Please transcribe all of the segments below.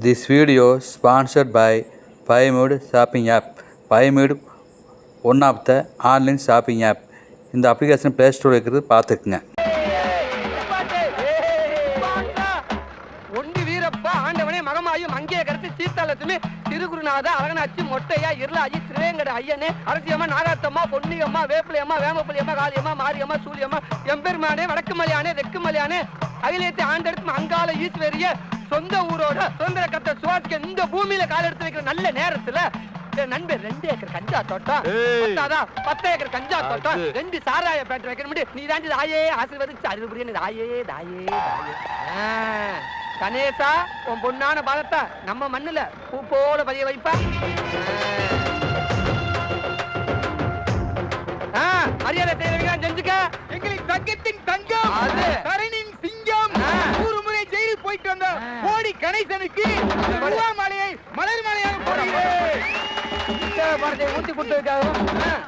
This video sponsored by Buymood shopping app. Buymood one of the online shopping app. இந்த application play store இருக்கிறது பார்த்துக்குங்க. ஒண்டி வீரப்பா ஆண்டவனே மகமாயும் அங்கே கருத்து சீத்தாலட்சுமி திருகுருநாத அழகனாச்சி மொட்டையா இருளாஜி திருவேங்கட ஐயனே அரசியம்மா நாகாத்தம்மா பொன்னியம்மா வேப்பிலையம்மா வேமப்பள்ளியம்மா காளியம்மா மாரியம்மா சூரியம்மா எம்பெருமானே வடக்குமலையானே தெக்குமலையானே அகிலேத்தை ஆண்டெடுத்து அங்கால ஈஸ்வரிய சொந்த ஊரோட சுதந்திர கத்த சுவாசிக்க இந்த பூமியில கால் எடுத்து வைக்கிற நல்ல நேரத்துல நண்பர் 2 ஏக்கர் கஞ்சா தோட்டம் 10 ஏக்கர் கஞ்சா தோட்டம் 2 சாராய பேட்டரி வைக்க முடியும். நீ தாண்டி தாயே ஆசீர்வதிச்சு அறுபடியே தாயே தாயே தாயே கணேசா உன் பொண்ணான பாதத்தை நம்ம மண்ணுல பூ போல பதிய வைப்பா. மரியாதை செய்யறவங்க செஞ்சுக்க. எங்களுக்கு தங்கத்தின் தங்கம் கரணின் சிங்கம் 100 முறை ஜெயிலில் போயிட்டு வந்த கோடி கணேசனுக்கு மாலையை மலர் மாலையாக போடுகிறேன். ஊட்டி கொடுத்ததுக்காகவும்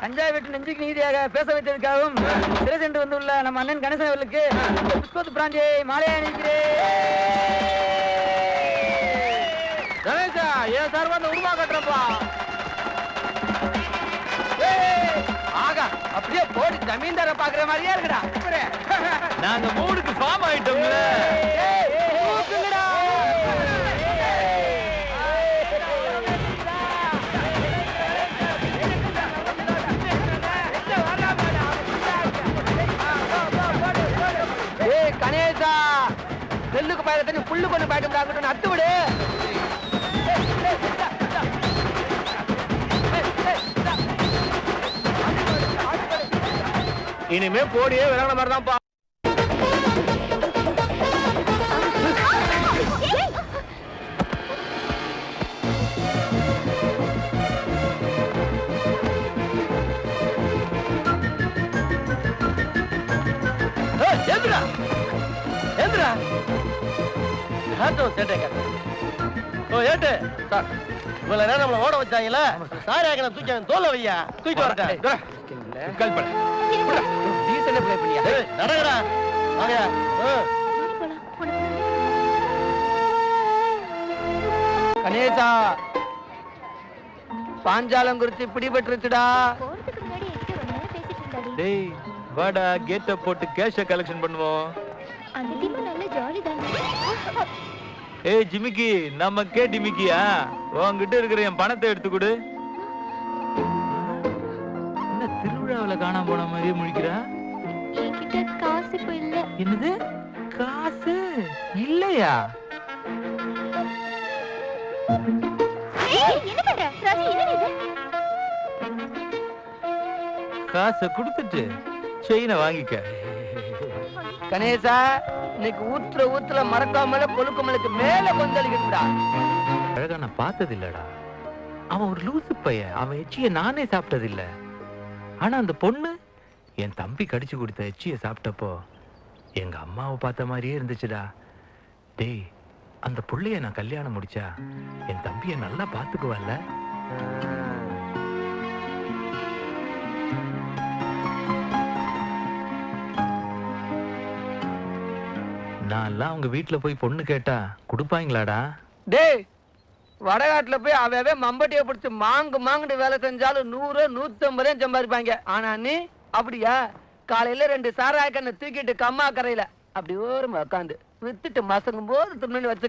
கஞ்சா வீட்டு நெஞ்சுக்கு நீதியாக பேச வைத்ததுக்காகவும் சிறை சென்று வந்துள்ள நம்ம அண்ணன் கணேசன் அவர்களுக்கு புஷ்பத்து பிராந்தியை மாலையா நினைக்கிறேன். கணேசா ஏன் சார் வந்து உருவா கட்டுறப்பா ஆகா அப்படியே போடி ஜமீன்தார பாக்குற மாதிரியா இருக்குடா. நாங்க மூடுக்கு ஃபார்ம் ஆயிட்டோம்ல. கணேசா நெல்லுக்கு பாயிர தண்ணி புல்லு கொண்டு பாயிட்டு நட்டு விடு. இனிமே போடியே விளங்கின மாதிரி தான் பா. ஏந்திரா ஏந்திரா ஏட்டு சார் இவ்வளவு நேரம் நம்மள ஓட வச்சாங்களா சாரி ஆக்கன தூக்கி தோல்ல வையா தூக்கி வரட்டேன். நடங்கடா வாங்கயா. கணேசா பாஞ்சாலம் குறிச்சி பிடிபட்டுருச்சுடா. டேய் வாடா கேட்ட போட்டு கேஷ கலெக்ஷன் பண்ணுவோம். ஏய் ஜிமிக்கி நம்ம கே டிமிக்கியா உன்கிட்ட இருக்கிற என் பணத்தை எடுத்து கொடு. என்ன திருவிழாவில காணாம போன மாதிரியே முழிக்கிறா? என்கிட்ட காசு இப்ப இல்ல. என்னது காசு இல்லையா? என்ன பண்ற ராஜி? என்ன இது? காசை கொடுத்துட்டு செயினை வாங்கிக்க. கணேசா இன்னைக்கு ஊத்துல மறக்காமல கொழுக்கமலுக்கு மேல கொந்தளிக்கா. அழகா நான் பார்த்தது இல்லடா. அவன் ஒரு லூசு பையன். அவன் எச்சிய நானே சாப்பிட்டது இல்ல. ஆனா அந்த பொண்ணு என் தம்பி கடிச்சு கொடுத்த எச்சிய சாப்பிட்டப்போ எங்க அம்மாவை பார்த்த மாதிரியே இருந்துச்சுடா. டேய் அந்த புள்ளைய நான் கல்யாணம் முடிச்சா என் தம்பிய நல்லா பாத்துக்குவல்ல? நான்லாம் அவங்க வீட்டுல போய் பொண்ணு கேட்டா கொடுப்பாங்களாடா? டேய் வடகாட்டுல போய் அவவே மம்பட்டியை பிடிச்சு மாங்குன்னு வேலை செஞ்சாலும் 100 150 சம்பாதிப்பாங்க. ஆனா நீ அப்படியா? காலையில 2 சாராய கண்ணை தூக்கிட்டு கம்மா கரையில அப்படி ஓரமா உட்காந்து வித்துட்டு மசங்கும் போது துணி வச்சு